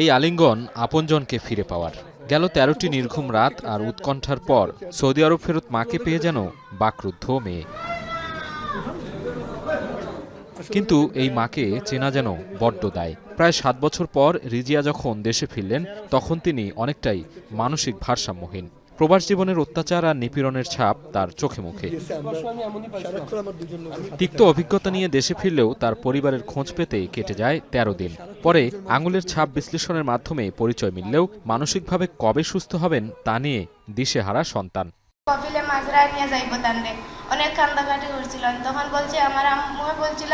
এই আলিঙ্গন আপনজনকে ফিরে পাওয়ার। গেল ১৩টি নির্ঘুম রাত আর উৎকণ্ঠার পর সৌদি আরব ফেরত মাকে পেয়ে যেন বাকরুদ্ধ মেয়ে। কিন্তু এই মাকে চেনা যেন বড্ড দায়। প্রায় ৭ বছর পর রিজিয়া যখন দেশে ফিরলেন তখন তিনি অনেকটাই মানসিক ভারসাম্যহীন। প্রবাস জীবনের অত্যাচার আর নিপীড়নের ছাপ তার চোখে মুখে। তিক্ত অভিজ্ঞতা নিয়ে দেশে ফিরলেও তার পরিবারের খোঁজ পেতে কেটে যায় ১৩ দিন। পরে আঙুলের ছাপ বিশ্লেষণের মাধ্যমে পরিচয় মিললেও মানসিকভাবে কবে সুস্থ হবেন তা নিয়ে দিশেহারা সন্তান। কপিলে মাজরায় নিয়ে যাইব তান্ডে অনেক কান্দাকাটি করছিল, তখন বলছে আমার আম্মু বলছিল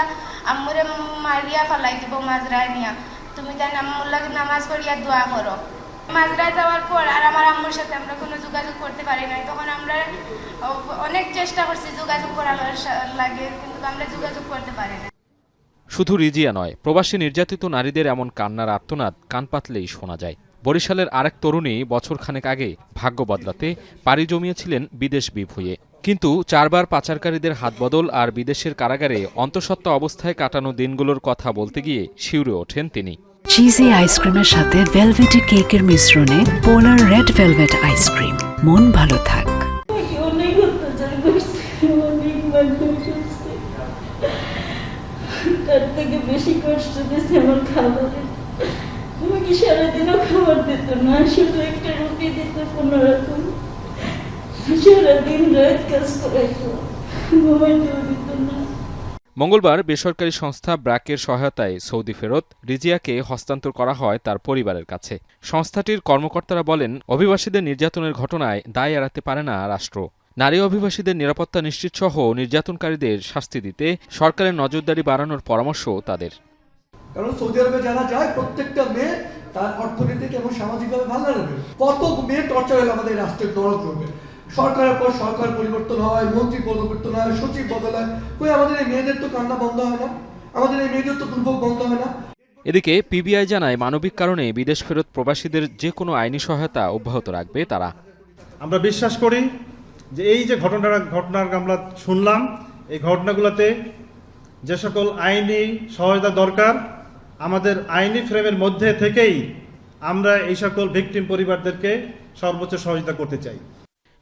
আম্মুরে মারিয়া ফালাই দিব মাজরায় নিয়া, তুমি তাই আম্মুর লাগে নামাজ পড়িয়া দোয়া করো। মাজরায় যাওয়ার পর আর আমার আম্মুর সাথে আমরা কোনো যোগাযোগ করতে পারি নাই। তখন আমরা অনেক চেষ্টা করছি যোগাযোগ করার লাগে, কিন্তু আমরা যোগাযোগ করতে পারি না। শুধু রিজিয়া নয়, প্রবাসী নির্যাতিত নারীদের এমন কান্নার আর্তনাদ কান পাতলেই শোনা যায়। বরিশালের আরেক তরুণী বছরখানেক আগে ভাগ্য বদলাতে পাড়ি জমিয়েছিলেন বিদেশ বিভুঁইয়ে। কিন্তু ৪ বার পাচারকারীদের হাতবদল আর বিদেশের কারাগারে অন্তঃসত্ত্বা অবস্থায় কাটানো দিনগুলোর কথা বলতে গিয়ে শিউরে ওঠেন তিনি। চিজি আইসক্রিমের সাথে ভেলভেটি কেকের মিশ্রণে পোলার রেড ভেলভেট আইসক্রিম, মন ভালো থাক। তার থেকে বেশি কষ্ট দিয়েছে আমার খাবারে। আমাকে সারাদিনও খাবার দিত না, শুধু একটা রুটি দিত কোনোরকম। সারাদিন রাত কাজ করাইতো, ঘুমাইতেও দিত না। মঙ্গলবার বেসরকারি সংস্থা ব্র্যাকের সহায়তায় সৌদি ফেরত রিজিয়াকে হস্তান্তর করা হয় তার পরিবারের কাছে। সংস্থাটির কর্মকর্তারা বলেন, অভিবাসীদের নির্যাতনের ঘটনায় দায় এড়াতে পারে না রাষ্ট্র। নারী অভিবাসীদের নিরাপত্তা নিশ্চিতসহ নির্যাতনকারীদের শাস্তি দিতে সরকারের নজরদারি বাড়ানোর পরামর্শ তাদের। কারণ সৌদি আরবে যারা যায় প্রত্যেকটা মেয়ে তার অর্থনৈতিক এবং সামাজিকভাবে ভালো লাগবে। কত মেয়ে টর্চার হলে আমাদের রাষ্ট্রের দরদ করবে। সরকারের পর সরকার পরিবর্তন হয়, মন্ত্রী পরিবর্তন হয়, সচিব বদল হয়, কই আমাদের এই মেয়েদের তো কান্না বন্ধ হয় না, আমাদের এই মেয়েদের তো দুর্ভোগ বন্ধ হয় না। এদিকে পিবিআই জানায়, মানবিক কারণে বিদেশ ফেরত প্রবাসীদের যে কোনো আইনি সহায়তা অব্যাহত রাখবে তারা। আমরা বিশ্বাস করি যে এই যে ঘটনার আমরা শুনলাম, এই ঘটনাগুলোতে যে সকল আইনি সহায়তা দরকার, আমাদের আইনি ফ্রেমের মধ্যে থেকেই আমরা এই সকল ভিকটিম পরিবারদেরকে সর্বোচ্চ সহযোগিতা করতে চাই।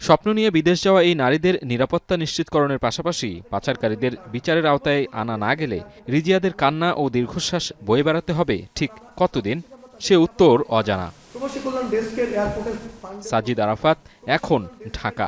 স্বপ্ন নিয়ে বিদেশ যাওয়া এই নারীদের নিরাপত্তা নিশ্চিতকরণের পাশাপাশি পাচারকারীদের বিচারের আওতায় আনা না গেলে রিজিয়াদের কান্না ও দীর্ঘশ্বাস বয়ে বেড়াতে হবে ঠিক কতদিন, সে উত্তর অজানা। সাজিদ আরাফাত, এখন, ঢাকা।